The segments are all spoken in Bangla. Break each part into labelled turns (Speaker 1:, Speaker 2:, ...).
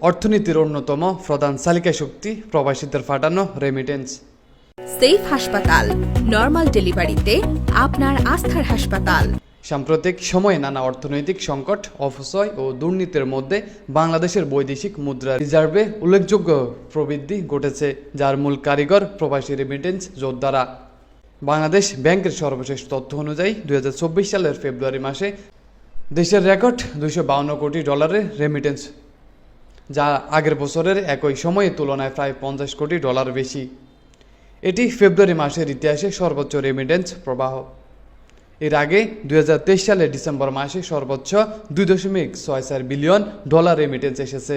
Speaker 1: অর্থনীতির অন্যতম প্রধান চালিকা শক্তি প্রবাসীদের পাঠানো রেমিটেন্স।
Speaker 2: সেফ হাসপাতাল, নরমাল ডেলিভারিতে আপনার আস্থার হাসপাতাল।
Speaker 1: সাম্প্রতিক সময়ে নানা অর্থনৈতিক সংকট, অপচয় ও দুর্নীতির মধ্যে বাংলাদেশের বৈদেশিক মুদ্রা রিজার্ভে উল্লেখযোগ্য প্রবৃদ্ধি ঘটেছে, যার মূল কারিগর প্রবাসী রেমিটেন্স যোদ্ধারা। বাংলাদেশ ব্যাংকের সর্বশেষ তথ্য অনুযায়ী 2024 সালের ফেব্রুয়ারি মাসে দেশের রেকর্ড $252 কোটি রেমিটেন্স, যা আগের বছরের একই সময়ের তুলনায় প্রায় $50 কোটি বেশি। এটি ফেব্রুয়ারি মাসের ইতিহাসে সর্বোচ্চ রেমিটেন্স প্রবাহ। এর আগে 2023 সালের ডিসেম্বর মাসে সর্বোচ্চ $2.64 বিলিয়ন রেমিটেন্স এসেছে,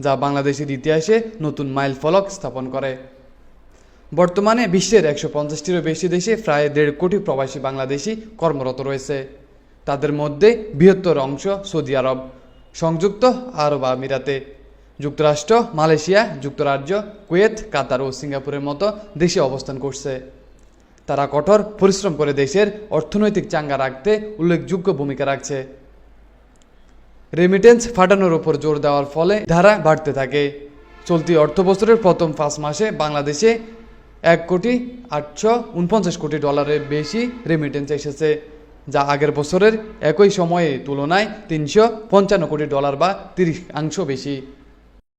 Speaker 1: যা বাংলাদেশের ইতিহাসে নতুন মাইল ফলক স্থাপন করে। বর্তমানে বিশ্বের 150টিরও বেশি দেশে প্রায় 1.5 কোটি প্রবাসী বাংলাদেশি কর্মরত রয়েছে। তাদের মধ্যে বৃহত্তর অংশ সৌদি আরব, সংযুক্ত আরব আমিরাতে, যুক্তরাষ্ট্র, মালয়েশিয়া, যুক্তরাজ্য, কুয়েত, কাতার ও সিঙ্গাপুরের মতো দেশে অবস্থান করছে। তারা কঠোর পরিশ্রম করে দেশের অর্থনৈতিক চাঙ্গা রাখতে উল্লেখযোগ্য ভূমিকা রাখছে। রেমিটেন্স পাঠানোর উপর জোর দেওয়ার ফলে ধারা বাড়তে থাকে। চলতি অর্থবছরের প্রথম 5 মাসে বাংলাদেশে $1.849 কোটি বেশি রেমিটেন্স এসেছে, যা আগের বছরের একই সময়ে তুলনায় $355 কোটি বা 30% বেশি।